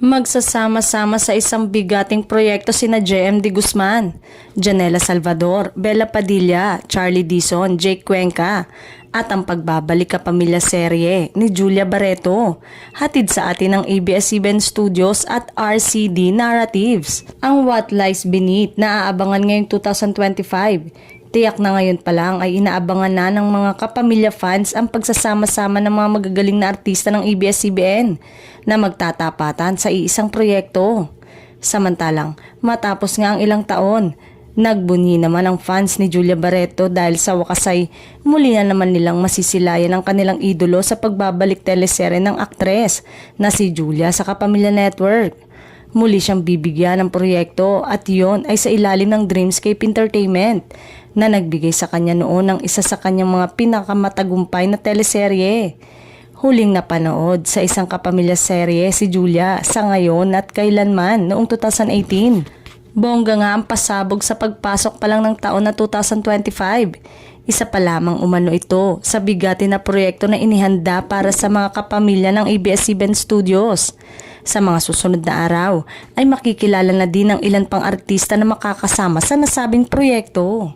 Magsasama-sama sa isang bigating proyekto sina JM De Guzman, Janela Salvador, Bella Padilla, Charlie Dizon, Jake Cuenca, at ang pagbabalik kapamilya serye ni Julia Barreto. Hatid sa atin ng ABS-CBN Studios at RCD Narratives. Ang What Lies Beneath na aabangan ngayong 2025. Tiyak na ngayon pa lang ay inaabangan na ng mga kapamilya fans ang pagsasama-sama ng mga magagaling na artista ng ABS-CBN na magtatapatan sa iisang proyekto. Samantalang, matapos nga ang ilang taon, nagbunyi naman ang fans ni Julia Barreto dahil sa wakas ay muli na naman nilang masisilayan ang kanilang idolo sa pagbabalik teleserye ng aktres na si Julia sa Kapamilya Network. Muli siyang bibigyan ng proyekto at iyon ay sa ilalim ng Dreamscape Entertainment na nagbigay sa kanya noon ng isa sa kanyang mga pinakamatagumpay na teleserye. Huling napanood sa isang kapamilya serye si Julia sa ngayon at kailanman noong 2018. Bongga nga ang pasabog sa pagpasok pa lang ng taon na 2025. Isa pa lamang umano ito sa bigatin na proyekto na inihanda para sa mga kapamilya ng ABS-CBN Studios. Sa mga susunod na araw ay makikilala na din ang ilan pang artista na makakasama sa nasabing proyekto.